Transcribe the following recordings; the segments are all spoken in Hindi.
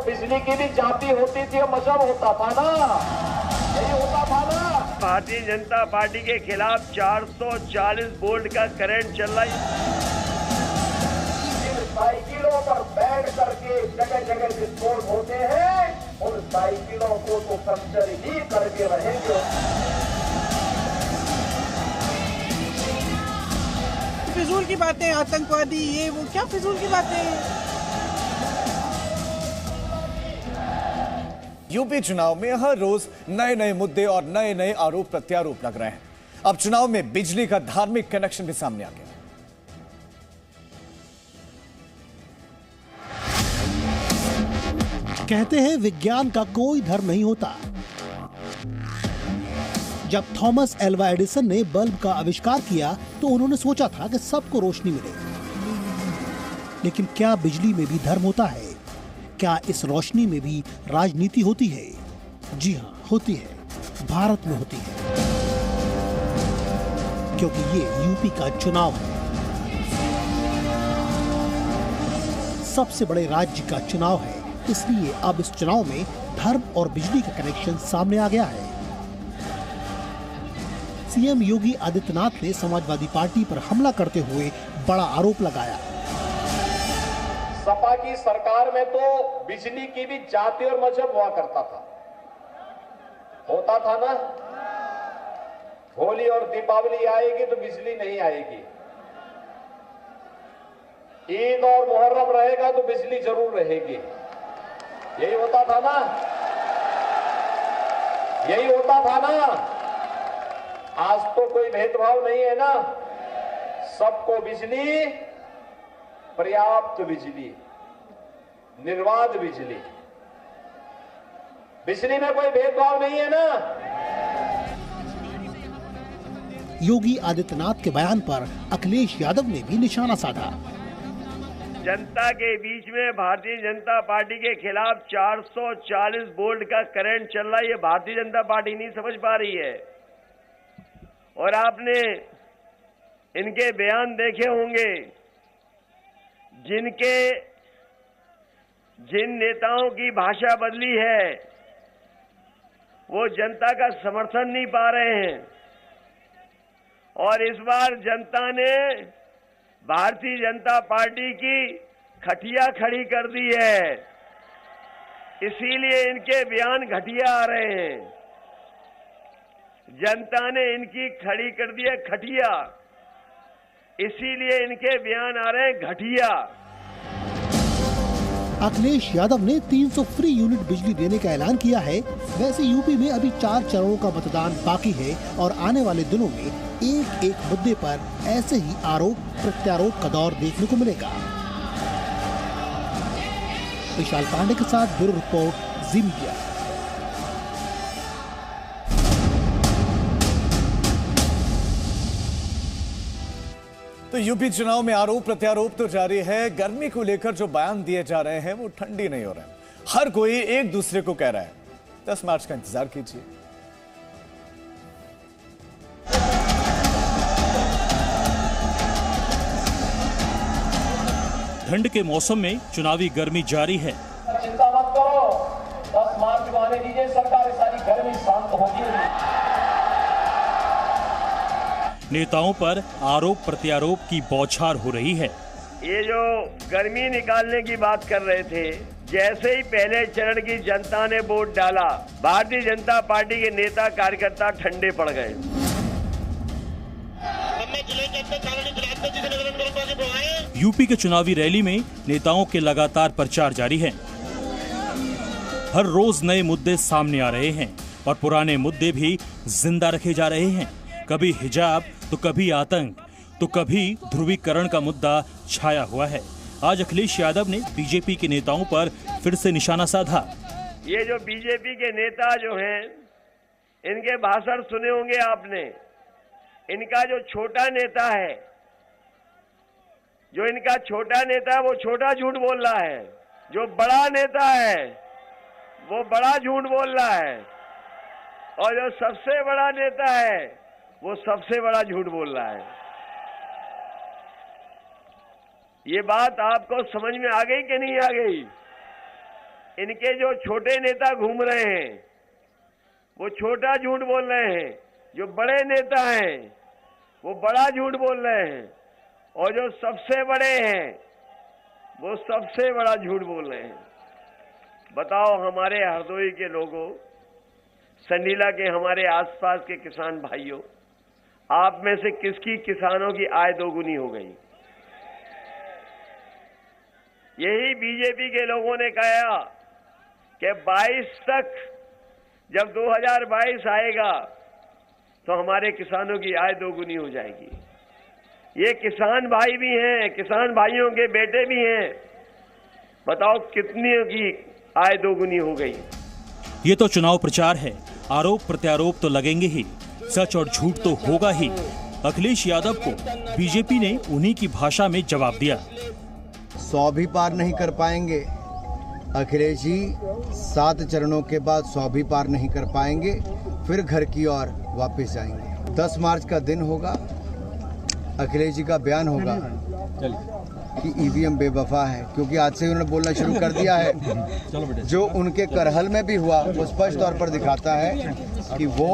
बिजली की भी जाती होती थी और मजहब होता था ना, यही होता था ना। भारतीय जनता पार्टी के खिलाफ 440 वोल्ट का करंट चल रहा है। साइकिलों पर बैठ करके जगह जगह विस्फोट होते हैं, उन साइकिलों को तो पंक्चर ही करके रहेंगे। फिजूल की बातें, आतंकवादी ये वो, क्या फिजूल की बातें हैं। यूपी चुनाव में हर रोज नए नए मुद्दे और नए नए आरोप प्रत्यारोप लग रहे हैं। अब चुनाव में बिजली का धार्मिक कनेक्शन भी सामने आ गया। कहते हैं विज्ञान का कोई धर्म नहीं होता। जब थॉमस एल्वा एडिसन ने बल्ब का आविष्कार किया तो उन्होंने सोचा था कि सबको रोशनी मिले। लेकिन क्या बिजली में भी धर्म होता है? क्या इस रोशनी में भी राजनीति होती है? जी हाँ, होती है। भारत में होती है, क्योंकि ये यूपी का चुनाव है। सबसे बड़े राज्य का चुनाव है, इसलिए अब इस चुनाव में धर्म और बिजली का कनेक्शन सामने आ गया है। सीएम योगी आदित्यनाथ ने समाजवादी पार्टी पर हमला करते हुए बड़ा आरोप लगाया। सपा की सरकार में तो बिजली की भी जाति और मजहब हुआ करता था, होता था ना। होली और दीपावली आएगी तो बिजली नहीं आएगी, ईद और मुहर्रम रहेगा तो बिजली जरूर रहेगी, यही होता था ना, यही होता था ना। आज तो कोई भेदभाव नहीं है ना, सबको बिजली, पर्याप्त बिजली, निर्बाध बिजली, बिजली में कोई भेदभाव नहीं है ना। योगी आदित्यनाथ के बयान पर अखिलेश यादव ने भी निशाना साधा। जनता के बीच में भारतीय जनता पार्टी के खिलाफ 440 वोल्ट का करंट चल रहा है, ये भारतीय जनता पार्टी नहीं समझ पा रही है। और आपने इनके बयान देखे होंगे, जिन नेताओं की भाषा बदली है वो जनता का समर्थन नहीं पा रहे हैं। और इस बार जनता ने भारतीय जनता पार्टी की खटिया खड़ी कर दी है, इसीलिए इनके बयान घटिया आ रहे हैं। जनता ने इनकी खड़ी कर दी है खटिया, इसीलिए इनके बयान आ रहे हैं घटिया। अखिलेश यादव ने 300 फ्री यूनिट बिजली देने का ऐलान किया है। वैसे यूपी में अभी 4 चरणों का मतदान बाकी है और आने वाले दिनों में एक एक मुद्दे पर ऐसे ही आरोप प्रत्यारोप का दौर देखने को मिलेगा। विशाल पांडे के साथ ब्यूरो रिपोर्ट, जी मीडिया। तो यूपी चुनाव में आरोप प्रत्यारोप तो जारी है। गर्मी को लेकर जो बयान दिए जा रहे हैं वो ठंडी नहीं हो रहे हैं। हर कोई एक दूसरे को कह रहा है। 10 मार्च का इंतजार कीजिए। ठंड के मौसम में चुनावी गर्मी जारी है। चिंता मत करो, 10 मार्च को आने दीजिए, सरकार सारी गर्मी शांत होगी। नेताओं पर आरोप प्रत्यारोप की बौछार हो रही है। ये जो गर्मी निकालने की बात कर रहे थे, जैसे ही पहले चरण की जनता ने वोट डाला, भारतीय जनता पार्टी के नेता कार्यकर्ता ठंडे पड़ गए। यूपी के चुनावी रैली में नेताओं के लगातार प्रचार जारी है। हर रोज नए मुद्दे सामने आ रहे हैं और पुराने मुद्दे भी जिंदा रखे जा रहे हैं। कभी हिजाब तो कभी आतंक तो कभी ध्रुवीकरण का मुद्दा छाया हुआ है। आज अखिलेश यादव ने बीजेपी के नेताओं पर फिर से निशाना साधा। ये जो बीजेपी के नेता जो हैं, इनके भाषण सुने होंगे आपने। इनका जो छोटा नेता है, वो छोटा झूठ बोल रहा है। जो बड़ा नेता है वो बड़ा झूठ बोल रहा है, और जो सबसे बड़ा नेता है वो सबसे बड़ा झूठ बोल रहा है। ये बात आपको समझ में आ गई कि नहीं आ गई? इनके जो छोटे नेता घूम रहे हैं वो छोटा झूठ बोल रहे हैं, जो बड़े नेता हैं वो बड़ा झूठ बोल रहे हैं, और जो सबसे बड़े हैं वो सबसे बड़ा झूठ बोल रहे हैं। बताओ हमारे हरदोई के लोगों, संडीला के हमारे आसपास के किसान भाइयों, आप में से किसकी किसानों की आय दोगुनी हो गई? यही बीजेपी के लोगों ने कहा कि 22 तक जब 2022 आएगा तो हमारे किसानों की आय दोगुनी हो जाएगी। ये किसान भाई भी हैं, किसान भाइयों के बेटे भी हैं। बताओ कितनी की आय दोगुनी हो गई? ये तो चुनाव प्रचार है, आरोप प्रत्यारोप तो लगेंगे ही, सच और झूठ तो होगा ही। अखिलेश यादव को बीजेपी ने उन्हीं की भाषा में जवाब दिया। 100 भी पार नहीं कर पाएंगे अखिलेश जी, 7 चरणों के बाद 100 भी पार नहीं कर पाएंगे, फिर घर की ओर वापस जाएंगे। 10 मार्च का दिन होगा, अखिलेश जी का बयान होगा कि ईवीएम बेवफा है, क्योंकि आज से उन्होंने बोलना शुरू कर दिया है। जो उनके करहल में भी हुआ वो स्पष्ट तौर पर दिखाता है कि वो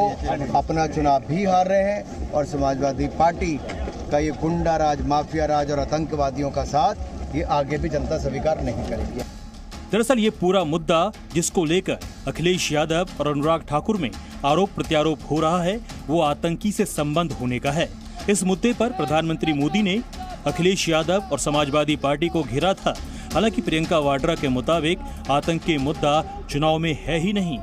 अपना चुनाव भी हार रहे हैं और समाजवादी पार्टी का ये गुंडा राज, माफिया राज और आतंकवादियों का साथ ये आगे भी जनता स्वीकार नहीं करेगी। दरअसल ये पूरा मुद्दा जिसको लेकर अखिलेश यादव और अनुराग ठाकुर में आरोप प्रत्यारोप हो रहा है वो आतंकी से संबंध होने का है। इस मुद्दे पर प्रधानमंत्री मोदी ने अखिलेश यादव और समाजवादी पार्टी को घेरा था। हालांकि प्रियंका वाड्रा के मुताबिक आतंकी मुद्दा चुनाव में है ही नहीं।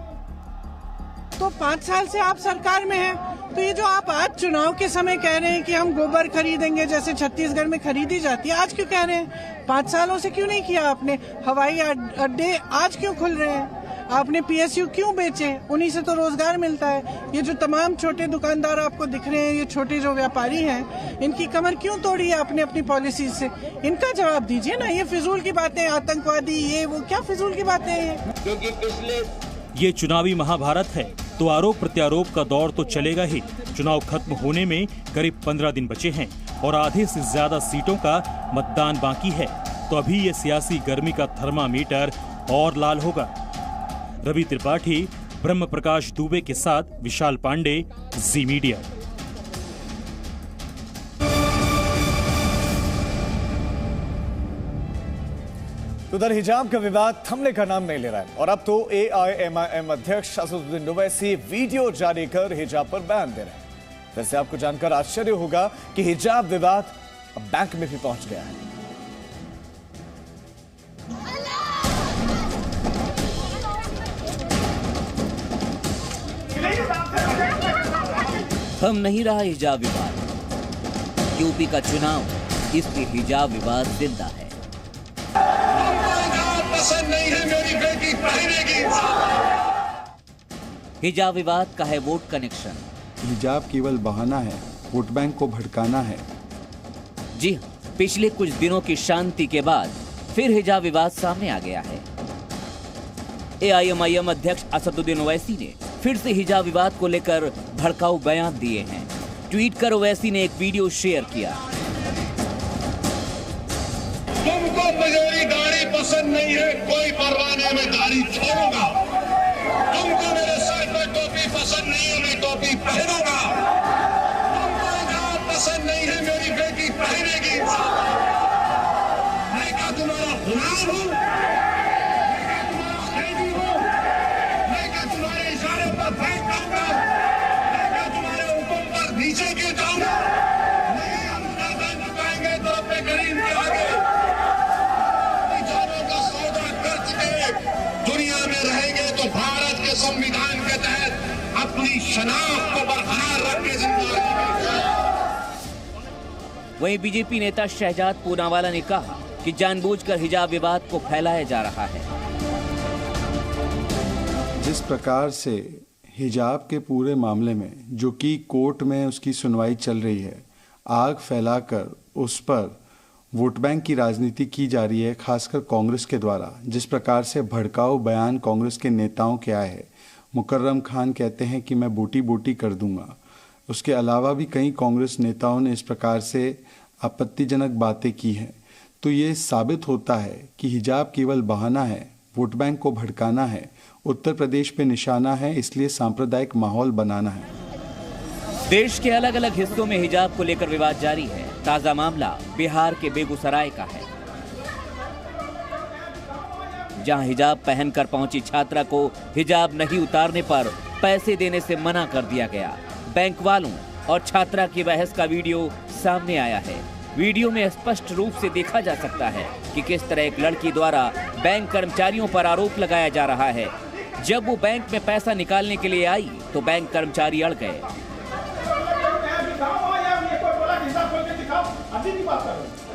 तो 5 साल से आप सरकार में हैं, तो ये जो आप आज चुनाव के समय कह रहे हैं कि हम गोबर खरीदेंगे जैसे छत्तीसगढ़ में खरीदी जाती है, आज क्यों कह रहे हैं? 5 सालों से क्यों नहीं किया आपने? हवाई अड्डे आज क्यों खुल रहे हैं? आपने पीएसयू क्यों बेचे? उन्हीं से तो रोजगार मिलता है। ये जो तमाम छोटे दुकानदार आपको दिख रहे हैं, ये छोटे जो व्यापारी हैं, इनकी कमर क्यों तोड़ी है आपने अपनी पॉलिसी से? इनका जवाब दीजिए ना। ये फिजूल की बातें, आतंकवादी, ये वो, क्या फिजूल की बातें हैं? क्योंकि पिछले ये चुनावी महाभारत है तो आरोप प्रत्यारोप का दौर तो चलेगा ही। चुनाव खत्म होने में करीब 15 दिन बचे हैं और आधे से ज्यादा सीटों का मतदान बाकी है, तो अभी ये सियासी गर्मी का थर्मामीटर और लाल होगा। रवि त्रिपाठी, ब्रह्म प्रकाश दुबे के साथ विशाल पांडे, जी मीडिया। उधर हिजाब का विवाद थमने का नाम नहीं ले रहा है और अब तो AIMIM अध्यक्ष असदुद्दीन ओवैसी वीडियो जारी कर हिजाब पर बयान दे रहे हैं। वैसे आपको जानकर आश्चर्य होगा कि हिजाब विवाद अब बैंक में भी पहुंच गया है। थम नहीं रहा हिजाब विवाद। यूपी का चुनाव, इसलिए हिजाब विवाद जिंदा है। पसंद नहीं है मेरी बेटी पहनेगी। हिजाब विवाद का है वोट कनेक्शन। हिजाब केवल बहाना है, वोट बैंक को भड़काना है। जी हाँ, पिछले कुछ दिनों की शांति के बाद फिर हिजाब विवाद सामने आ गया है। AIMIM अध्यक्ष असदुद्दीन ओवैसी ने फिर से हिजाब विवाद को लेकर भड़काऊ बयान दिए हैं। ट्वीट कर ओवैसी ने एक वीडियो शेयर किया। तुमको मुझे गाड़ी पसंद नहीं है, कोई परवाह नहीं, मैं गाड़ी छोड़ूंगा। तुमको मेरे सर पर टोपी पसंद नहीं है, मैं टोपी पहनूंगा। तुमको हिजाब पसंद नहीं है, मेरी बेटी पहनेगी। मैं क्या तुम्हारा गुलाम हूँ? मैं क्या तुम्हारा कैदी हूँ? मैं क्या तुम्हारे इशारे पर फेंक दूंगा? मैं क्या तुम्हारे हुक्म पर नीचे गिर जाऊंगा? नहीं, हम ज्यादा झुकाएंगे तो अपने गरीब के आगे दुनिया में रहेंगे तो भारत के संविधान के तहत अपनी शनाख्त को बरकरार रखने जिंदगी। वहीं बीजेपी नेता शहजाद पूनावाला ने कहा कि जानबूझकर हिजाब विवाद को फैलाया जा रहा है। जिस प्रकार से हिजाब के पूरे मामले में, जो कि कोर्ट में उसकी सुनवाई चल रही है, आग फैलाकर उस पर वोट बैंक की राजनीति की जा रही है, खासकर कांग्रेस के द्वारा। जिस प्रकार से भड़काऊ बयान कांग्रेस के नेताओं के आए हैं, मुकर्रम खान कहते हैं कि मैं बोटी बोटी कर दूंगा। उसके अलावा भी कई कांग्रेस नेताओं ने इस प्रकार से आपत्तिजनक बातें की हैं। तो ये साबित होता है कि हिजाब केवल बहाना है, वोट बैंक को भड़काना है, उत्तर प्रदेश पे निशाना है, इसलिए सांप्रदायिक माहौल बनाना है। देश के अलग अलग हिस्सों में हिजाब को लेकर विवाद जारी है। ताजा मामला बिहार के बेगूसराय का है, जहां हिजाब पहनकर पहुंची छात्रा को हिजाब नहीं उतारने पर पैसे देने से मना कर दिया गया। बैंक वालों और छात्रा की बहस का वीडियो सामने आया है। वीडियो में स्पष्ट रूप से देखा जा सकता है कि किस तरह एक लड़की द्वारा बैंक कर्मचारियों पर आरोप लगाया जा रहा है। जब वो बैंक में पैसा निकालने के लिए आई तो बैंक कर्मचारी अड़ गए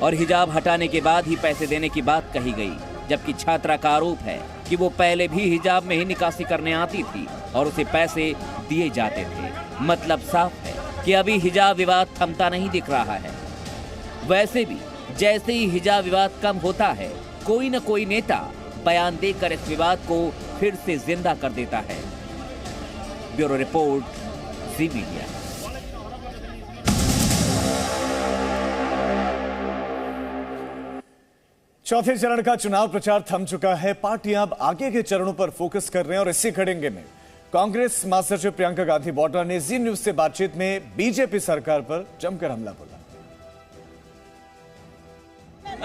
और हिजाब हटाने के बाद ही पैसे देने की बात कही गई, जबकि छात्रा का आरोप है कि वो पहले भी हिजाब में ही निकासी करने आती थी और उसे पैसे दिए जाते थे। मतलब साफ है कि अभी हिजाब विवाद थमता नहीं दिख रहा है। वैसे भी जैसे ही हिजाब विवाद कम होता है, कोई न कोई नेता बयान देकर इस विवाद को फिर से जिंदा कर देता है। ब्यूरो रिपोर्ट, जी मीडिया। चौथे चरण का चुनाव प्रचार थम चुका है। पार्टियां अब आगे के चरणों पर फोकस कर रहे हैं और इसी खड़ेंगे में कांग्रेस महासचिव प्रियंका गांधी वाड्रा ने जी न्यूज से बातचीत में बीजेपी सरकार पर जमकर हमला बोला।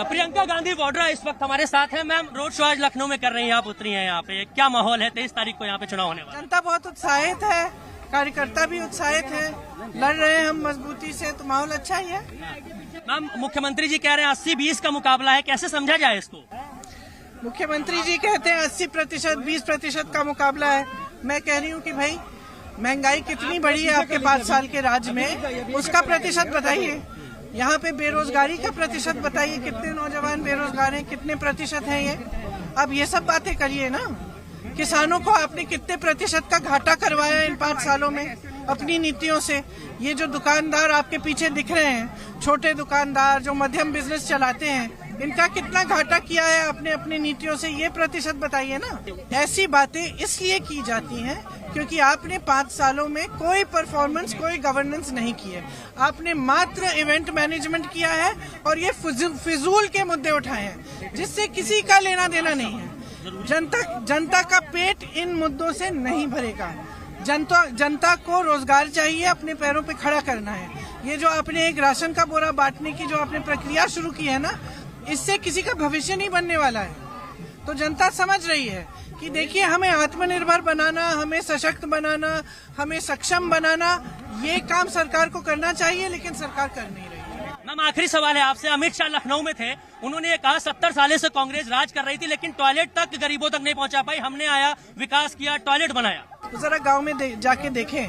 प्रियंका गांधी वाड्रा इस वक्त हमारे साथ हैं। मैम, रोड शो आज लखनऊ में कर रही हैं, आप उतरी हैं यहाँ पे, क्या माहौल है? 23 तारीख को यहाँ पे चुनाव होने वाला। जनता बहुत उत्साहित है, कार्यकर्ता भी उत्साहित है, लड़ रहे हैं हम मजबूती से, तो माहौल अच्छा ही है। मैम, मुख्यमंत्री जी कह रहे हैं 80-20 का मुकाबला है, कैसे समझा जाए इसको? मुख्यमंत्री जी कहते हैं 80%, 20% का मुकाबला है। मैं कह रही हूँ कि भाई महंगाई कितनी बढ़ी है आपके 5 साल के राज में, उसका प्रतिशत बताइए। यहाँ पे बेरोजगारी का प्रतिशत बताइए, कितने नौजवान बेरोजगार हैं, कितने प्रतिशत हैं ये। अब ये सब बातें करिए ना। किसानों को आपने कितने प्रतिशत का घाटा करवाया इन 5 सालों में अपनी नीतियों से। ये जो दुकानदार आपके पीछे दिख रहे हैं, छोटे दुकानदार जो मध्यम बिजनेस चलाते हैं, इनका कितना घाटा किया है आपने अपनी नीतियों से, ये प्रतिशत बताइए ना। ऐसी बातें इसलिए की जाती हैं क्योंकि आपने 5 सालों में कोई परफॉर्मेंस, कोई गवर्नेंस नहीं की है। आपने मात्र इवेंट मैनेजमेंट किया है और ये फिजूल के मुद्दे उठाए हैं जिससे किसी का लेना देना नहीं है। जनता का पेट इन मुद्दों से नहीं भरेगा। जनता को रोजगार चाहिए, अपने पैरों पे खड़ा करना है। ये जो आपने एक राशन का बोरा बांटने की जो आपने प्रक्रिया शुरू की है ना, इससे किसी का भविष्य नहीं बनने वाला है। तो जनता समझ रही है कि देखिए, हमें आत्मनिर्भर बनाना, हमें सशक्त बनाना, हमें सक्षम बनाना, ये काम सरकार को करना चाहिए, लेकिन सरकार कर नहीं रही है। मैम, आखिरी सवाल है आपसे। अमित शाह लखनऊ में थे, उन्होंने ये कहा 70 साल से कांग्रेस राज कर रही थी लेकिन टॉयलेट तक गरीबों तक नहीं पहुंचा पाई, हमने आया, विकास किया, टॉयलेट बनाया। तो जरा गाँव में जाके देखें,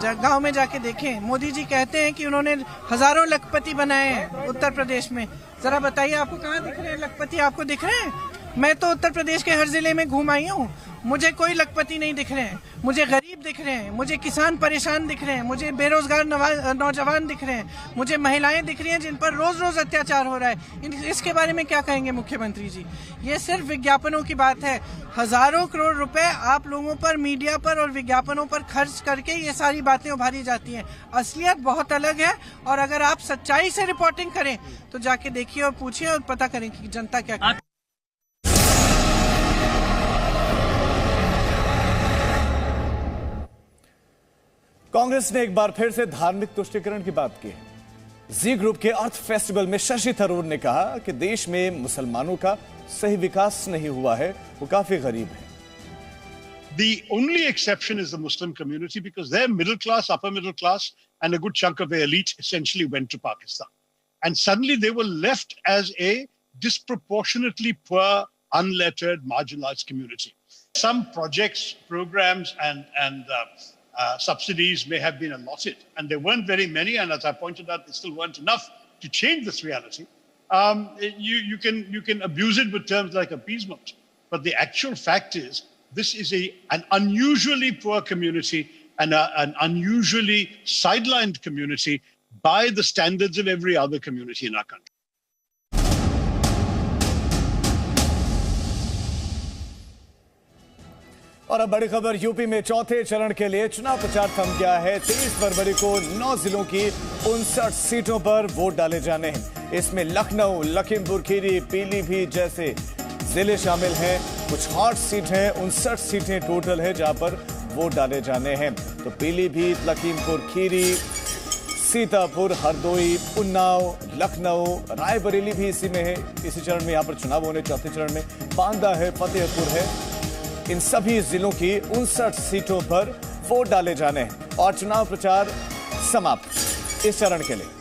गांव में जाके देखें। मोदी जी कहते हैं कि उन्होंने हजारों लखपति बनाए हैं उत्तर प्रदेश में। जरा बताइए, आपको कहाँ दिख रहे हैं लखपति? आपको दिख रहे हैं? मैं तो उत्तर प्रदेश के हर जिले में घूम आई हूँ, मुझे कोई लखपति नहीं दिख रहे हैं। मुझे गरीब दिख रहे हैं, मुझे किसान परेशान दिख रहे हैं, मुझे बेरोजगार नौजवान दिख रहे हैं, मुझे महिलाएं दिख रही हैं जिन पर रोज रोज अत्याचार हो रहा है। इसके बारे में क्या कहेंगे मुख्यमंत्री जी? ये सिर्फ विज्ञापनों की बात है। हजारों करोड़ रुपए आप लोगों पर, मीडिया पर और विज्ञापनों पर खर्च करके ये सारी बातें उभारी जाती हैं। असलियत बहुत अलग है और अगर आप सच्चाई से रिपोर्टिंग करें तो जाके देखिए और पूछिए और पता करें कि जनता क्या कहती है। कांग्रेस ने एक बार फिर से धार्मिक तुष्टीकरण की बात की है। जी ग्रुप के अर्थ फेस्टिवल में शशि थरूर ने कहा कि देश में मुसलमानों का सही विकास नहीं हुआ है, वो काफी गरीब है। The only exception is the Muslim community because their middle class, upper middle class, and a good chunk of the elite essentially went to Pakistan. And suddenly they were left as a disproportionately poor, unlettered, marginalized community. Some projects, programs, and subsidies may have been allotted, and there weren't very many, and as I pointed out, there still weren't enough to change this reality. You can abuse it with terms like appeasement, but the actual fact is this is an unusually poor community and an unusually sidelined community by the standards of every other community in our country. और अब बड़ी खबर, यूपी में चौथे चरण के लिए चुनाव प्रचार थम गया है। 23 फरवरी को 9 जिलों की 59 सीटों पर वोट डाले जाने हैं। इसमें लखनऊ, लखीमपुर खीरी, पीलीभीत जैसे जिले शामिल हैं, कुछ हॉट सीट हैं, 59 सीटें टोटल है जहां पर वोट डाले जाने हैं। तो पीलीभीत, लखीमपुर खीरी, सीतापुर, हरदोई, उन्नाव, लखनऊ, रायबरेली भी इसी में है, इसी चरण में यहाँ पर चुनाव होने। चौथे चरण में बांदा है, फतेहपुर है। इन सभी जिलों की 59 सीटों पर वोट डाले जाने हैं और चुनाव प्रचार समाप्त इस चरण के लिए।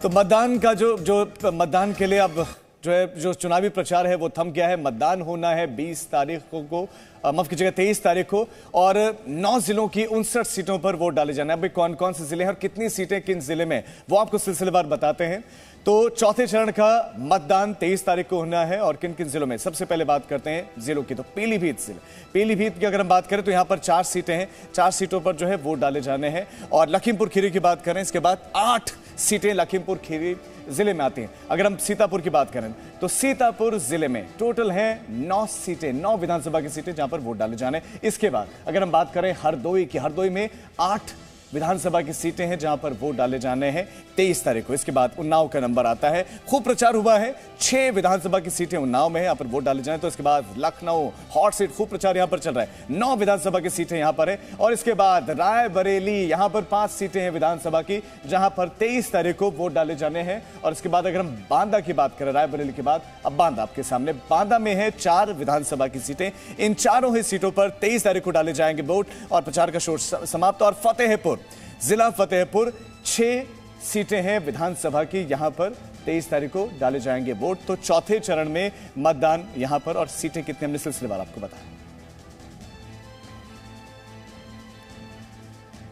तो मतदान का जो मतदान के लिए अब जो चुनावी प्रचार है वो थम गया है। मतदान होना है 20 तारीख को, माफ कीजिएगा 23 तारीख को, और 9 जिलों की 59 सीटों पर वोट डाले जाने हैं। अभी कौन कौन से जिले हैं और कितनी सीटें किन जिले में, वो आपको सिलसिलेवार बताते हैं। तो चौथे चरण का मतदान 23 तारीख को होना है और किन किन जिलों में, सबसे पहले बात करते हैं जिलों की। तो पीलीभीत जिले, पीलीभीत की अगर हम बात करें तो यहां पर 4 सीटें हैं, 4 सीटों पर जो है वोट डाले जाने हैं। और लखीमपुर खीरी की बात करें, इसके बाद 8 सीटें लखीमपुर खीरी जिले में आती हैं। अगर हम सीतापुर की बात करें तो सीतापुर जिले में टोटल हैं 9 सीटें, 9 विधानसभा की सीटें जहां पर वोट डाले जाने। इसके बाद अगर हम बात करें हरदोई की, हरदोई में 8 विधानसभा की सीटें हैं जहां पर वोट डाले जाने हैं 23 तारीख को। इसके बाद उन्नाव का नंबर आता है, खूब प्रचार हुआ है, 6 विधानसभा की सीटें उन्नाव में है, यहां पर वोट डाले जाने। तो इसके बाद लखनऊ, हॉट सीट, खूब प्रचार यहां पर चल रहा है, 9 विधानसभा की सीटें यहां पर है। और इसके बाद रायबरेली, यहां पर 5 सीटें हैं विधानसभा की जहां पर 23 तारीख को वोट डाले जाने हैं। और इसके बाद अगर हम बांदा की बात करें, रायबरेली के बाद अब बांदा आपके सामने, बांदा में है 4 विधानसभा की सीटें। इन चारों ही सीटों पर 23 तारीख को डाले जाएंगे वोट और प्रचार का शोर समाप्त। और फतेहपुर, जिला फतेहपुर, 6 सीटें हैं विधानसभा की, यहां पर 23 तारीख को डाले जाएंगे वोट। तो चौथे चरण में मतदान यहां पर, और सीटें कितने हमने सिलसिलेवार आपको बताया।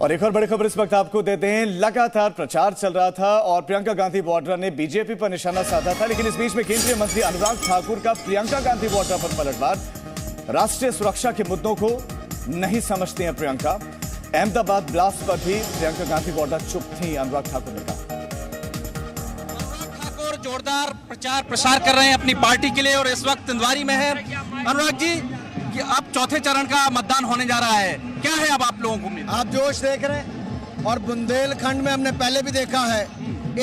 और एक और बड़ी खबर इस वक्त आपको देते हैं। लगातार प्रचार चल रहा था और प्रियंका गांधी वाड्रा ने बीजेपी पर निशाना साधा था, लेकिन इस बीच में केंद्रीय मंत्री अनुराग ठाकुर का प्रियंका गांधी वाड्रा पर पलटवार। राष्ट्रीय सुरक्षा के मुद्दों को नहीं समझती हैं प्रियंका। अहमदाबाद ब्लास्ट पर भी प्रियंका गांधी वाड्रा चुप थी, अनुराग ठाकुर ने कहा। अनुराग ठाकुर जोरदार प्रचार प्रसार कर रहे हैं अपनी पार्टी के लिए और इस वक्त इंदवारी में है। अनुराग जी, कि अब चौथे चरण का मतदान होने जा रहा है, क्या है अब आप लोगों को उम्मीद? आप जोश देख रहे हैं और बुंदेलखंड में हमने पहले भी देखा है,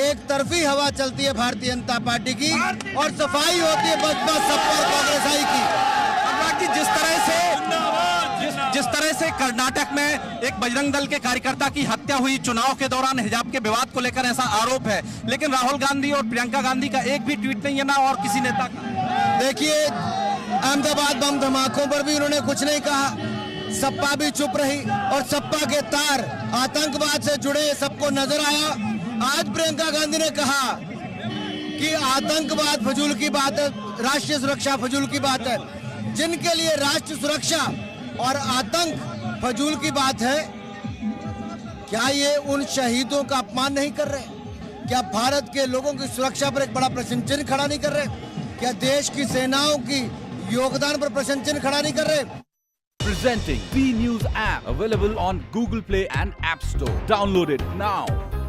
एक तरफी हवा चलती है भारतीय जनता पार्टी की और सफाई होती है बसपा सपा कांग्रेसाई की। अनुराग जी, जिस तरह से कर्नाटक में एक बजरंग दल के कार्यकर्ता की हत्या हुई चुनाव के दौरान हिजाब के विवाद को लेकर, ऐसा आरोप है, लेकिन राहुल गांधी और प्रियंका गांधी का एक भी ट्वीट नहीं है, ना और किसी नेता का। देखिए, अहमदाबाद बम धमाकों पर भी उन्होंने कुछ नहीं कहा, सपा भी चुप रही और सपा के तार आतंकवाद से जुड़े सबको नजर आया। आज प्रियंका गांधी ने कहा कि आतंकवाद फजूल की बात है, राष्ट्रीय सुरक्षा फजूल की बात है। जिनके लिए राष्ट्रीय सुरक्षा और आतंक फजूल की बात है, क्या ये उन शहीदों का अपमान नहीं कर रहे? क्या भारत के लोगों की सुरक्षा पर एक बड़ा प्रश्न चिन्ह खड़ा नहीं कर रहे? क्या देश की सेनाओं की योगदान पर प्रश्न चिन्ह खड़ा नहीं कर रहे? Presenting B News app, available on Google Play and App Store. Download it now.